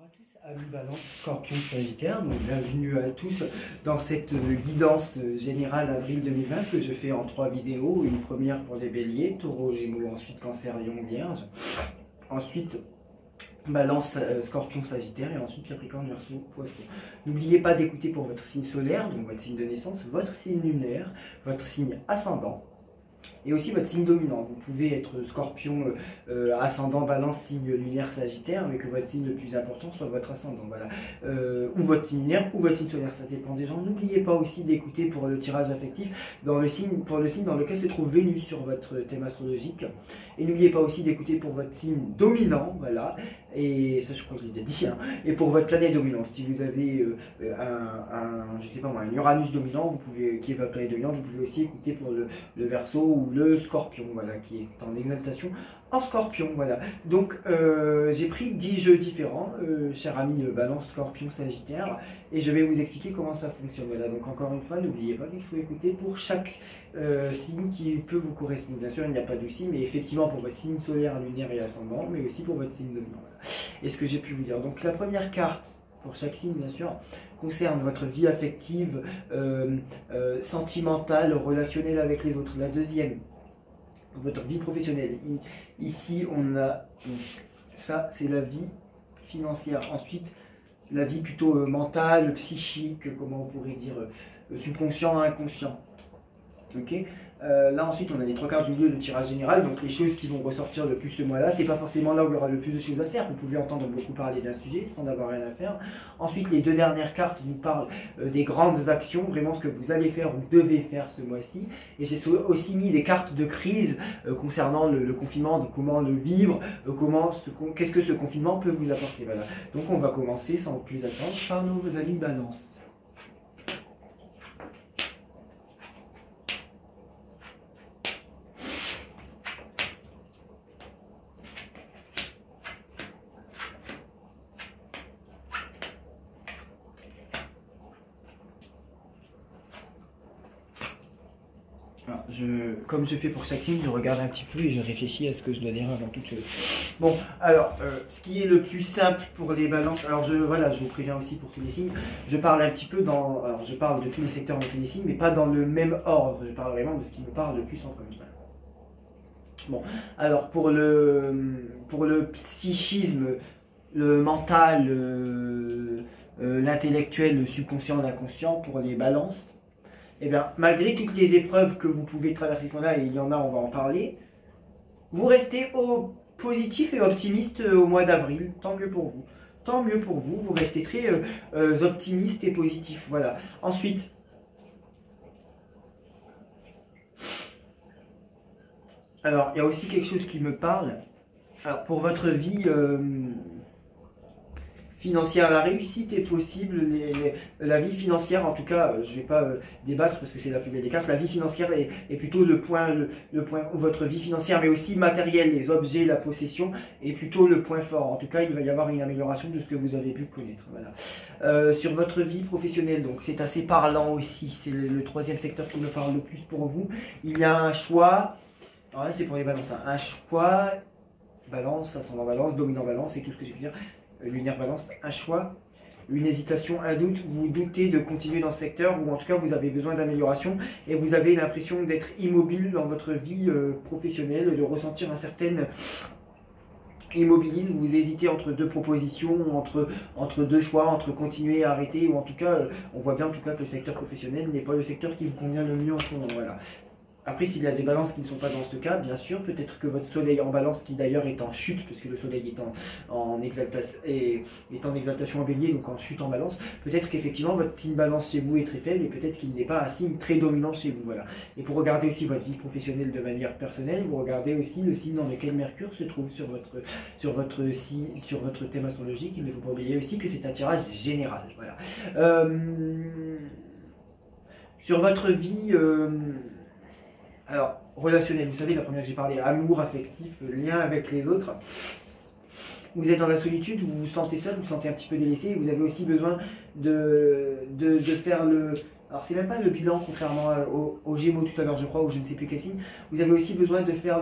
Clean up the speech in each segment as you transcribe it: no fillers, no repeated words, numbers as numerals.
à tous, amis Balance, Scorpion, Sagittaire, donc bienvenue à tous dans cette guidance générale avril 2020 que je fais en 3 vidéos. Une première pour les béliers, taureau, gémeaux, ensuite cancer, lion, vierge, ensuite Balance, Scorpion, Sagittaire et ensuite Capricorne, Verseau, Poisson. N'oubliez pas d'écouter pour votre signe solaire, donc votre signe de naissance, votre signe lunaire, votre signe ascendant et aussi votre signe dominant. Vous pouvez être Scorpion, ascendant, Balance, signe lunaire, Sagittaire, mais que votre signe le plus important soit votre ascendant, voilà. Ou votre signe lunaire ou votre signe solaire, ça dépend des gens. N'oubliez pas aussi d'écouter pour le tirage affectif pour le signe dans lequel se trouve Vénus sur votre thème astrologique. Et n'oubliez pas aussi d'écouter pour votre signe dominant, voilà. Et ça, je crois que je l'ai déjà dit, hein. Et pour votre planète dominante, si vous avez je sais pas moi, un Uranus dominant, vous pouvez, qui est votre planète dominante, vous pouvez aussi écouter pour le Verseau ou le Scorpion, voilà, qui est en exaltation en Scorpion, voilà. Donc j'ai pris 10 jeux différents, cher ami Balance, Scorpion, Sagittaire, et je vais vous expliquer comment ça fonctionne. Voilà, donc encore une fois, n'oubliez pas qu'il faut écouter pour chaque signe qui peut vous correspondre. Bien sûr, il n'y a pas de signe, mais effectivement pour votre signe solaire, lunaire et ascendant, mais aussi pour votre signe dominant. Voilà. Et ce que j'ai pu vous dire. Donc la première carte, pour chaque signe bien sûr, concerne votre vie affective, sentimentale, relationnelle avec les autres. La deuxième, votre vie professionnelle. Ici, on a ça, c'est la vie financière. Ensuite, la vie plutôt mentale, psychique, comment on pourrait dire, subconscient, inconscient. Ok. Là ensuite on a les 3 quarts du milieu de tirage général, donc les choses qui vont ressortir le plus ce mois là, c'est pas forcément là où il y aura le plus de choses à faire. Vous pouvez entendre beaucoup parler d'un sujet sans avoir rien à faire. Ensuite les 2 dernières cartes nous parlent des grandes actions, vraiment ce que vous allez faire ou devez faire ce mois-ci. Et j'ai aussi mis des cartes de crise concernant le confinement, de comment le vivre, qu'est-ce que ce confinement peut vous apporter. Voilà. Donc on va commencer sans plus attendre par nos amis Balance. Comme je fais pour chaque signe, je regarde un petit peu et je réfléchis à ce que je dois dire avant toute chose. Bon, alors, ce qui est le plus simple pour les balances, alors voilà, je vous préviens aussi pour tous les signes, je parle un petit peu alors je parle de tous les secteurs dans tous les signes, mais pas dans le même ordre, je parle vraiment de ce qui me parle le plus en premier. Bon, alors pour le psychisme, le mental, l'intellectuel, le subconscient, l'inconscient, pour les balances, eh bien, malgré toutes les épreuves que vous pouvez traverser ce moment-là, et il y en a, on va en parler, vous restez positif et optimiste au mois d'avril. Tant mieux pour vous. Tant mieux pour vous. Vous restez très optimiste et positif. Voilà. Ensuite, alors, il y a aussi quelque chose qui me parle. Alors, pour votre vie financière, la réussite est possible, la vie financière, en tout cas, je ne vais pas débattre parce que c'est la plus belle des cartes, la vie financière est plutôt le point, votre vie financière, mais aussi matérielle, les objets, la possession, est plutôt le point fort. En tout cas, il va y avoir une amélioration de ce que vous avez pu connaître. Voilà. Sur votre vie professionnelle, donc c'est assez parlant aussi, c'est le 3e secteur qui me parle le plus pour vous. Il y a un choix, alors là c'est pour les balances, hein, un choix, balance, ascendant balance, dominant balance, et tout ce que j'ai pu dire. Lunaire balance, un choix, une hésitation, un doute, vous doutez de continuer dans ce secteur ou en tout cas vous avez besoin d'amélioration et vous avez l'impression d'être immobile dans votre vie professionnelle, de ressentir un certain immobilisme, vous hésitez entre 2 propositions, entre 2 choix, entre continuer et arrêter, ou en tout cas on voit bien en tout cas que le secteur professionnel n'est pas le secteur qui vous convient le mieux en ce moment. Voilà. Après, s'il y a des balances qui ne sont pas dans ce cas, bien sûr, peut-être que votre soleil en balance, qui d'ailleurs est en chute, parce que le soleil est en exaltation en bélier, donc en chute en balance, peut-être qu'effectivement votre signe balance chez vous est très faible, et peut-être qu'il n'est pas un signe très dominant chez vous. Voilà. Et pour regarder aussi votre vie professionnelle de manière personnelle, vous regardez aussi le signe dans lequel Mercure se trouve sur votre thème astrologique. Il ne faut pas oublier aussi que c'est un tirage général. Voilà. Sur votre vie... alors, relationnel, vous savez, la première que j'ai parlé, amour, affectif, lien avec les autres. Vous êtes dans la solitude, vous vous sentez seul, vous vous sentez un petit peu délaissé, vous avez aussi besoin de faire le... Alors, c'est même pas le bilan, contrairement aux Gémeaux tout à l'heure, je crois, ou je ne sais plus quel signe. Vous avez aussi besoin de faire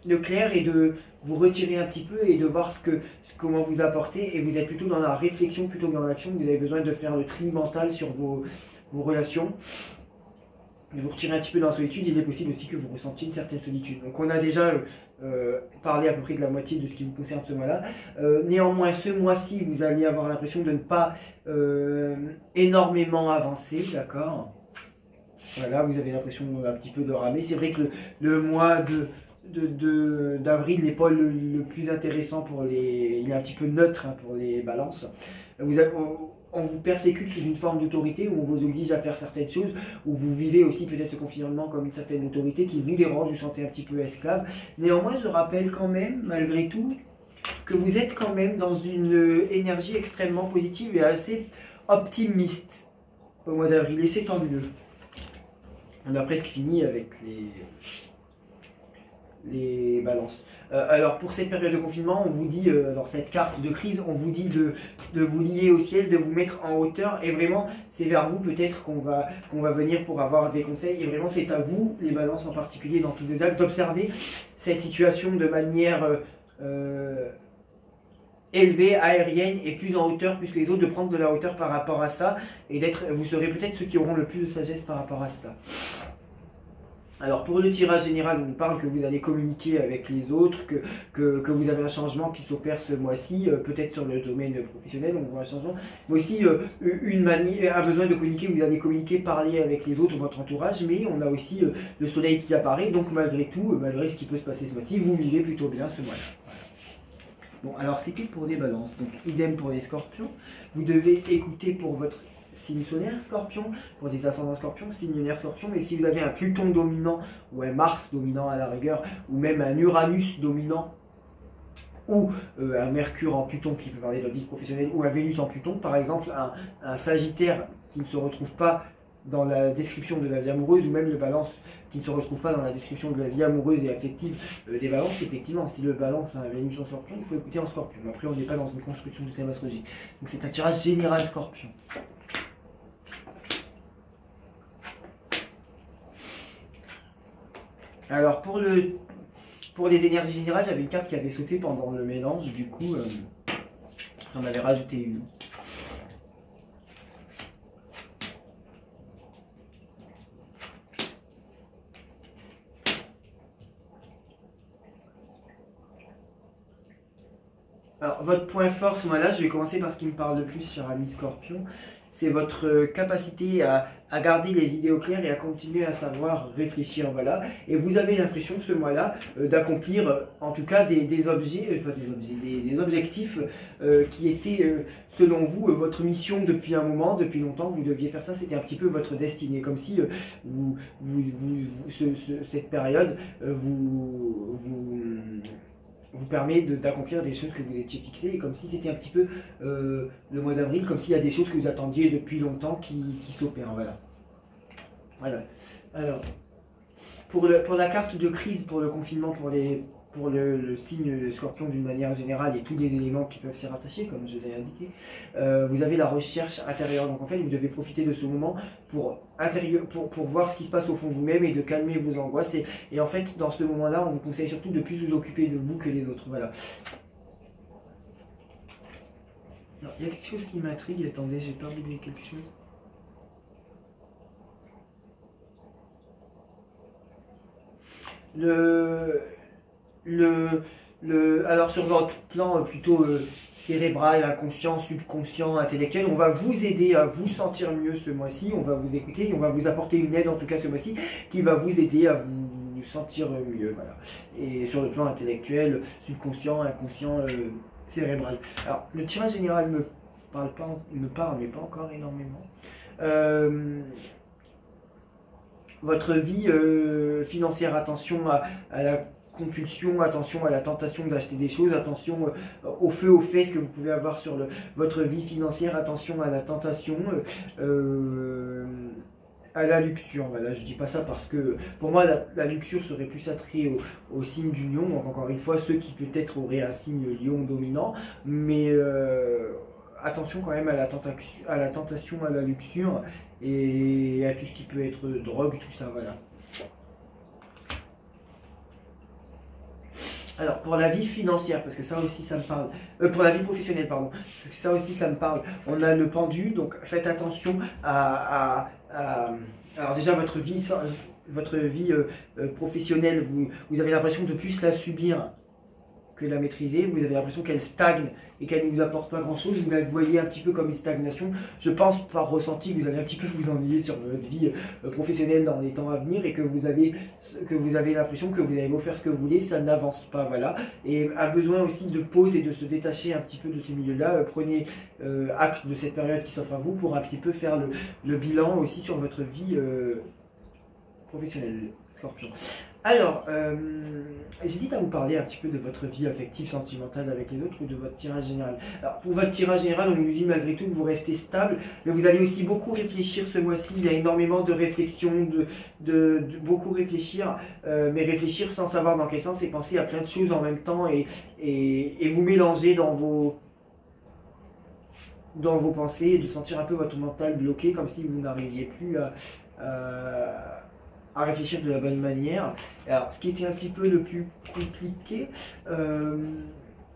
le clair et de vous retirer un petit peu et de voir comment vous apportez. Et vous êtes plutôt dans la réflexion plutôt que dans l'action. Vous avez besoin de faire le tri mental sur vos relations. De vous retirer un petit peu dans la solitude. Il est possible aussi que vous ressentiez une certaine solitude. Donc on a déjà parlé à peu près de la moitié de ce qui vous concerne ce mois-là. Néanmoins, ce mois-ci, vous allez avoir l'impression de ne pas énormément avancer, d'accord? Voilà, vous avez l'impression un petit peu de ramer. C'est vrai que le mois d'avril n'est pas le plus intéressant pour les... Il est un petit peu neutre hein, pour les balances. On vous persécute sous une forme d'autorité, où on vous oblige à faire certaines choses, où vous vivez aussi peut-être ce confinement comme une certaine autorité qui vous dérange, vous sentez un petit peu esclave. Néanmoins, je rappelle quand même, malgré tout, que vous êtes quand même dans une énergie extrêmement positive et assez optimiste au mois d'avril, et c'est tant mieux. On a presque fini avec les balances. Alors pour cette période de confinement, on vous dit, alors cette carte de crise, on vous dit de vous lier au ciel, de vous mettre en hauteur, et vraiment c'est vers vous peut-être qu'on va venir pour avoir des conseils, et vraiment c'est à vous, les balances en particulier dans tous les actes, d'observer cette situation de manière élevée, aérienne et plus en hauteur plus que les autres, de prendre de la hauteur par rapport à ça, et vous serez peut-être ceux qui auront le plus de sagesse par rapport à ça. Alors pour le tirage général, on parle que vous allez communiquer avec les autres, que vous avez un changement qui s'opère ce mois-ci, peut-être sur le domaine professionnel, on voit un changement, mais aussi un besoin de communiquer, vous allez communiquer, parler avec les autres, votre entourage, mais on a aussi le soleil qui apparaît, donc malgré tout, malgré ce qui peut se passer ce mois-ci, vous vivez plutôt bien ce mois-là. Voilà. Bon, alors c'était pour les balances, donc idem pour les scorpions, vous devez écouter pour votre signe solaire scorpion, pour des ascendants scorpions, signe lunaire scorpion, mais si vous avez un Pluton dominant, ou un Mars dominant à la rigueur, ou même un Uranus dominant, ou un Mercure en Pluton qui peut parler de la vie professionnelle, ou un Vénus en Pluton, par exemple un Sagittaire qui ne se retrouve pas dans la description de la vie amoureuse, ou même le Balance qui ne se retrouve pas dans la description de la vie amoureuse et affective des balances, effectivement, si le Balance a un Vénus en Scorpion, il faut écouter en Scorpion. Après, on n'est pas dans une construction du thème astrologique. Donc c'est un tirage général Scorpion. Alors pour les énergies générales, j'avais une carte qui avait sauté pendant le mélange, du coup j'en avais rajouté une. Alors votre point fort ce mois-là, je vais commencer par ce qui me parle le plus, cher ami Scorpion, c'est votre capacité à garder les idées au clair et à continuer à savoir réfléchir, voilà. Et vous avez l'impression ce mois-là d'accomplir en tout cas des objectifs qui étaient selon vous votre mission depuis un moment, depuis longtemps, vous deviez faire ça, c'était un petit peu votre destinée, comme si cette période vous permet d'accomplir des choses que vous étiez fixées, et comme si c'était un petit peu le mois d'avril, comme s'il y a des choses que vous attendiez depuis longtemps qui s'opèrent, voilà. Voilà. Alors, pour la carte de crise, pour le confinement, pour le signe Scorpion d'une manière générale et tous les éléments qui peuvent s'y rattacher, comme je l'ai indiqué, vous avez la recherche intérieure. Donc en fait, vous devez profiter de ce moment pour voir ce qui se passe au fond de vous-même et de calmer vos angoisses. Et en fait, dans ce moment-là, on vous conseille surtout de plus vous occuper de vous que les autres. Voilà. Alors, il y a quelque chose qui m'intrigue. Attendez, j'ai peur d'oublier quelque chose. Alors sur votre plan plutôt cérébral, inconscient, subconscient, intellectuel, on va vous aider à vous sentir mieux ce mois-ci, on va vous écouter, on va vous apporter une aide en tout cas ce mois-ci qui va vous aider à vous sentir mieux, voilà. Et sur le plan intellectuel, subconscient, inconscient, cérébral. Alors le tirage général me parle mais pas encore énormément. Votre vie financière, attention à la compulsion, attention à la tentation d'acheter des choses, attention au feu, aux fesses que vous pouvez avoir sur votre vie financière, attention à la tentation, à la luxure. Voilà, je dis pas ça parce que pour moi la luxure serait plus attrait au signe du lion, donc encore une fois ceux qui peut-être auraient un signe lion dominant, mais attention quand même à la tentation, à la luxure et à tout ce qui peut être drogue, tout ça, voilà. Alors, pour la vie financière, parce que ça aussi ça me parle, pour la vie professionnelle, pardon, parce que ça aussi ça me parle, on a le pendu, donc faites attention alors déjà votre vie professionnelle, vous avez l'impression de plus la subir que la maîtriser, vous avez l'impression qu'elle stagne et qu'elle ne vous apporte pas grand chose, vous la voyez un petit peu comme une stagnation. Je pense par ressenti que vous allez un petit peu vous ennuyer sur votre vie professionnelle dans les temps à venir et que vous avez l'impression que vous avez beau faire ce que vous voulez, ça n'avance pas, voilà. Et a besoin aussi de pause et de se détacher un petit peu de ce milieu-là. Prenez acte de cette période qui s'offre à vous pour un petit peu faire le bilan aussi sur votre vie professionnelle, Scorpion. Alors, j'hésite à vous parler un petit peu de votre vie affective, sentimentale avec les autres ou de votre tirage général. Alors, pour votre tirage général, on nous dit malgré tout que vous restez stable, mais vous allez aussi beaucoup réfléchir ce mois-ci. Il y a énormément de réflexions, de beaucoup réfléchir, mais réfléchir sans savoir dans quel sens et penser à plein de choses en même temps et vous mélanger dans vos pensées et de sentir un peu votre mental bloqué comme si vous n'arriviez plus à réfléchir de la bonne manière. Alors, ce qui était un petit peu le plus compliqué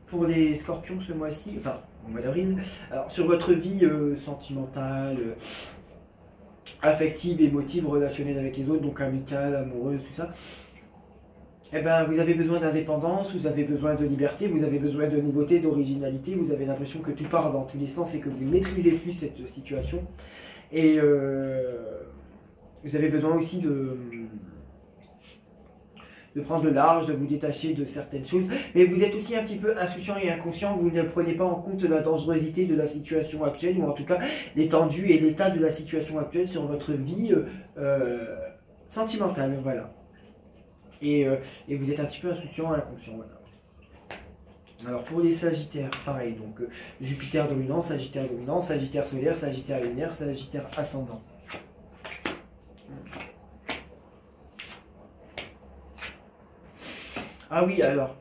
pour les scorpions ce mois-ci, enfin au mois d'avril, alors sur votre vie sentimentale, affective, émotive, relationnelle avec les autres, donc amicale, amoureuse, tout ça, eh ben, vous avez besoin d'indépendance, vous avez besoin de liberté, vous avez besoin de nouveauté, d'originalité, vous avez l'impression que tout part dans tous les sens et que vous ne maîtrisez plus cette situation. Et vous avez besoin aussi de prendre le large, de vous détacher de certaines choses. Mais vous êtes aussi un petit peu insouciant et inconscient, vous ne prenez pas en compte la dangerosité de la situation actuelle, ou en tout cas l'étendue et l'état de la situation actuelle sur votre vie sentimentale, voilà. Et vous êtes un petit peu insouciant et inconscient, voilà. Alors pour les Sagittaires, pareil, donc Jupiter dominant, Sagittaire solaire, Sagittaire lunaire, Sagittaire ascendant. Ah oui, alors.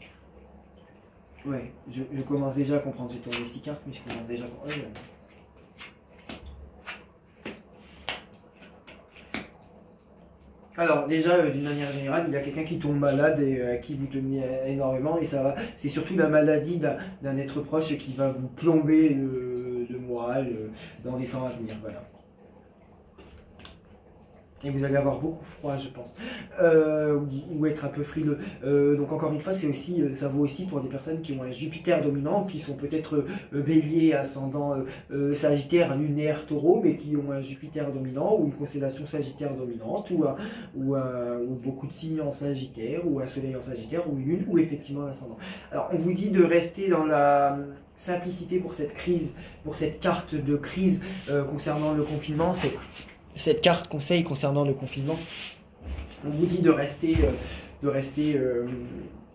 Ouais, je commence déjà à comprendre. J'ai tourné 6 cartes, mais je commence déjà à comprendre. Alors déjà, d'une manière générale, il y a quelqu'un qui tombe malade et qui vous tenait énormément. Et ça va. C'est surtout la maladie d'un être proche qui va vous plomber le moral dans les temps à venir. Voilà. Et vous allez avoir beaucoup froid, je pense, ou être un peu frileux. Donc encore une fois, ça vaut aussi pour des personnes qui ont un Jupiter dominant, qui sont peut-être bélier, ascendant Sagittaire, lunaire, taureau, mais qui ont un Jupiter dominant, ou une constellation Sagittaire dominante, ou beaucoup de signes en Sagittaire, ou un soleil en Sagittaire, ou une lune, ou effectivement l'ascendant. Alors on vous dit de rester dans la simplicité pour cette crise, pour cette carte de crise concernant le confinement. C'est cette carte conseil concernant le confinement. On vous dit de rester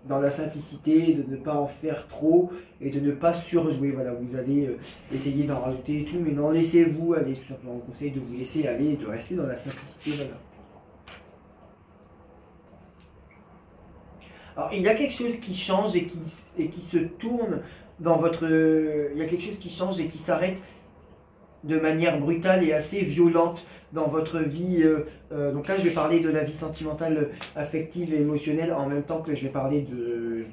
dans la simplicité, de ne pas en faire trop et de ne pas surjouer. Voilà, vous allez essayer d'en rajouter et tout, mais non, laissez-vous aller, tout simplement. On vous conseille de vous laisser aller et de rester dans la simplicité. Voilà. Alors, il y a quelque chose qui change et qui se tourne dans votre... il y a quelque chose qui change et qui s'arrête de manière brutale et assez violente dans votre vie. Donc là, je vais parler de la vie sentimentale, affective et émotionnelle en même temps que je vais parler du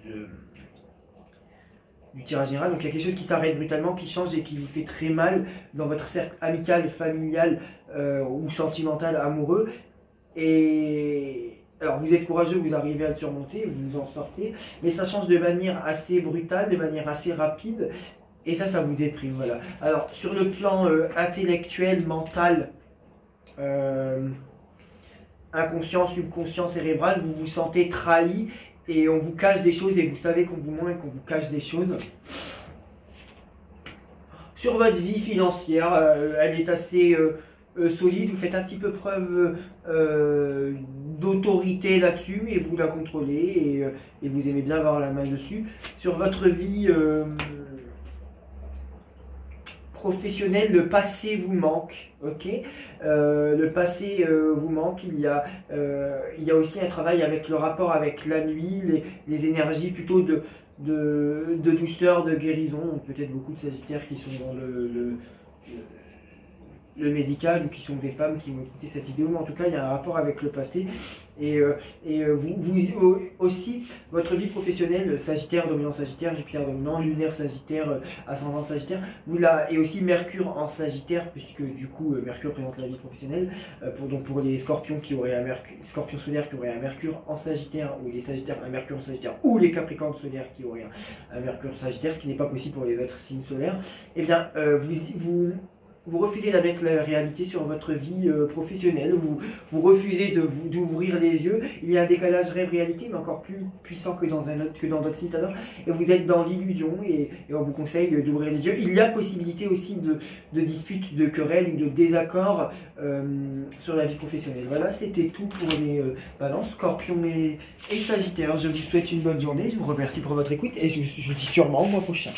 tirage général. Donc il y a quelque chose qui s'arrête brutalement, qui change et qui vous fait très mal dans votre cercle amical, familial ou sentimental, amoureux. Et alors vous êtes courageux, vous arrivez à le surmonter, vous en sortez, mais ça change de manière assez brutale, de manière assez rapide. Et ça vous déprime, voilà. Alors, sur le plan intellectuel, mental, inconscient, subconscient, cérébral, vous vous sentez trahi et on vous cache des choses et vous savez qu'on vous ment et qu'on vous cache des choses. Sur votre vie financière, elle est assez solide, vous faites un petit peu preuve d'autorité là-dessus et vous la contrôlez et vous aimez bien avoir la main dessus. Sur votre vie... professionnel, le passé vous manque, ok, le passé vous manque, il y a aussi un travail avec le rapport avec la nuit, les énergies plutôt de douceur, de guérison, peut-être beaucoup de Sagittaires qui sont dans le médical ou qui sont des femmes qui m'ont écouté cette vidéo, mais en tout cas il y a un rapport avec le passé. Et vous aussi, votre vie professionnelle, Sagittaire, dominant Sagittaire, Jupiter dominant, lunaire Sagittaire, ascendant Sagittaire, et aussi Mercure en Sagittaire, puisque du coup Mercure représente la vie professionnelle, pour les Scorpions qui auraient un Mercure, Scorpion solaire qui aurait un Mercure en Sagittaire, ou les Sagittaires un Mercure en Sagittaire, ou les Capricornes solaires qui auraient un Mercure en Sagittaire, ce qui n'est pas possible pour les autres signes solaires, et bien vous refusez d'admettre la réalité sur votre vie professionnelle, vous refusez d'ouvrir les yeux. Il y a un décalage rêve-réalité, mais encore plus puissant que dans d'autres sites alors. Et vous êtes dans l'illusion et on vous conseille d'ouvrir les yeux. Il y a possibilité aussi de disputes, de querelles ou de désaccords sur la vie professionnelle. Voilà, c'était tout pour les balances, Scorpion et Sagittaire. Je vous souhaite une bonne journée, je vous remercie pour votre écoute et je vous dis sûrement au mois prochain.